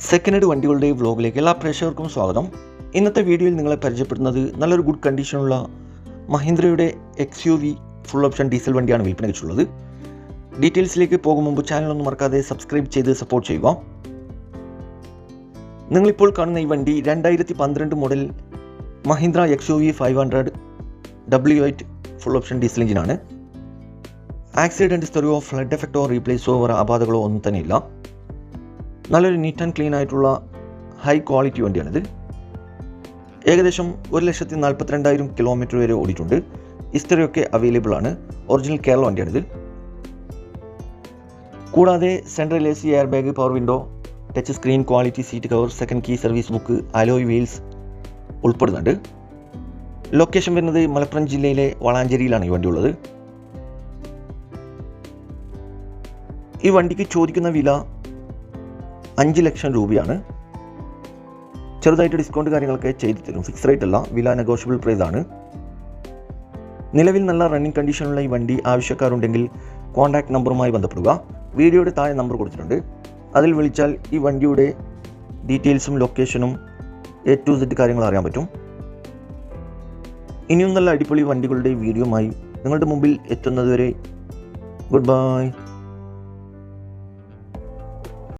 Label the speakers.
Speaker 1: Second വണ്ടികളുടെ വ്ലോഗിലേക്ക് എല്ലാ പ്രേക്ഷകർക്കും സ്വാഗതം. ഇന്നത്തെ വീഡിയോയിൽ നിങ്ങളെ പരിചയപ്പെടുന്നത് നല്ലൊരു ഗുഡ് കണ്ടീഷനുള്ള മഹീന്ദ്രയുടെ XUV ഫുൾ ഓപ്ഷൻ ഡീസൽ വണ്ടിയാണ് വിൽപ്പനയ്ക്കുള്ളത്. ഡീറ്റെയിൽസിലേക്ക് പോകും മുമ്പ് ചാനലൊന്നും മറക്കാതെ സബ്സ്ക്രൈബ് ചെയ്ത് സപ്പോർട്ട് ചെയ്യുക. നിങ്ങളിപ്പോൾ കാണുന്ന ഈ വണ്ടി 2012 model Mahindra XUV 500 W8 full option diesel എഞ്ചിനാണ്. ആക്സിഡൻറ്റ് ഹിസ്റ്ററിയോ ഫ്ലഡ് എഫക്റ്റോ റീപ്ലേസോ വേറെ അപാധകളോ ഒന്നും തന്നെ ഇല്ല. നല്ലൊരു നീറ്റ് ആൻഡ് ക്ലീൻ ആയിട്ടുള്ള ഹൈ ക്വാളിറ്റി വണ്ടിയാണിത്. ഏകദേശം 1,42,000 കിലോമീറ്റർ വരെ ഓടിയിട്ടുണ്ട്. ഹിസ്റ്ററിയൊക്കെ അവൈലബിൾ ആണ്. ഒറിജിനൽ കേരള വണ്ടിയാണിത്. കൂടാതെ central AC, air bag, power window, touch screen, quality seat cover, second key, service book, alloy wheels ഉൾപ്പെടുന്നുണ്ട്. ലൊക്കേഷൻ വരുന്നത് മലപ്പുറം ജില്ലയിലെ വളാഞ്ചേരിയിലാണ് ഈ വണ്ടി ഉള്ളത്. ഈ വണ്ടിക്ക് ചോദിക്കുന്ന വില 5 ലക്ഷം രൂപയാണ്. ചെറുതായിട്ട് ഡിസ്കൗണ്ട് കാര്യങ്ങളൊക്കെ ചെയ്തു തരും. ഫിക്സ് റേറ്റ് അല്ല, വില നെഗോഷ്യബിൾ പ്രൈസ് ആണ്. നിലവിൽ നല്ല റണ്ണിങ് കണ്ടീഷനുള്ള ഈ വണ്ടി ആവശ്യക്കാരുണ്ടെങ്കിൽ കോൺടാക്ട് നമ്പറുമായി ബന്ധപ്പെടുക. വീഡിയോയുടെ താഴെ നമ്പർ കൊടുത്തിട്ടുണ്ട്. അതിൽ വിളിച്ചാൽ ഈ വണ്ടിയുടെ ഡീറ്റെയിൽസും ലൊക്കേഷനും A to Z കാര്യങ്ങൾ അറിയാൻ പറ്റും. ഇനിയും നല്ല അടിപൊളി വണ്ടികളുടെ വീഡിയോയുമായി നിങ്ങളുടെ മുമ്പിൽ എത്തുന്നതുവരെ ഗുഡ് ബൈ.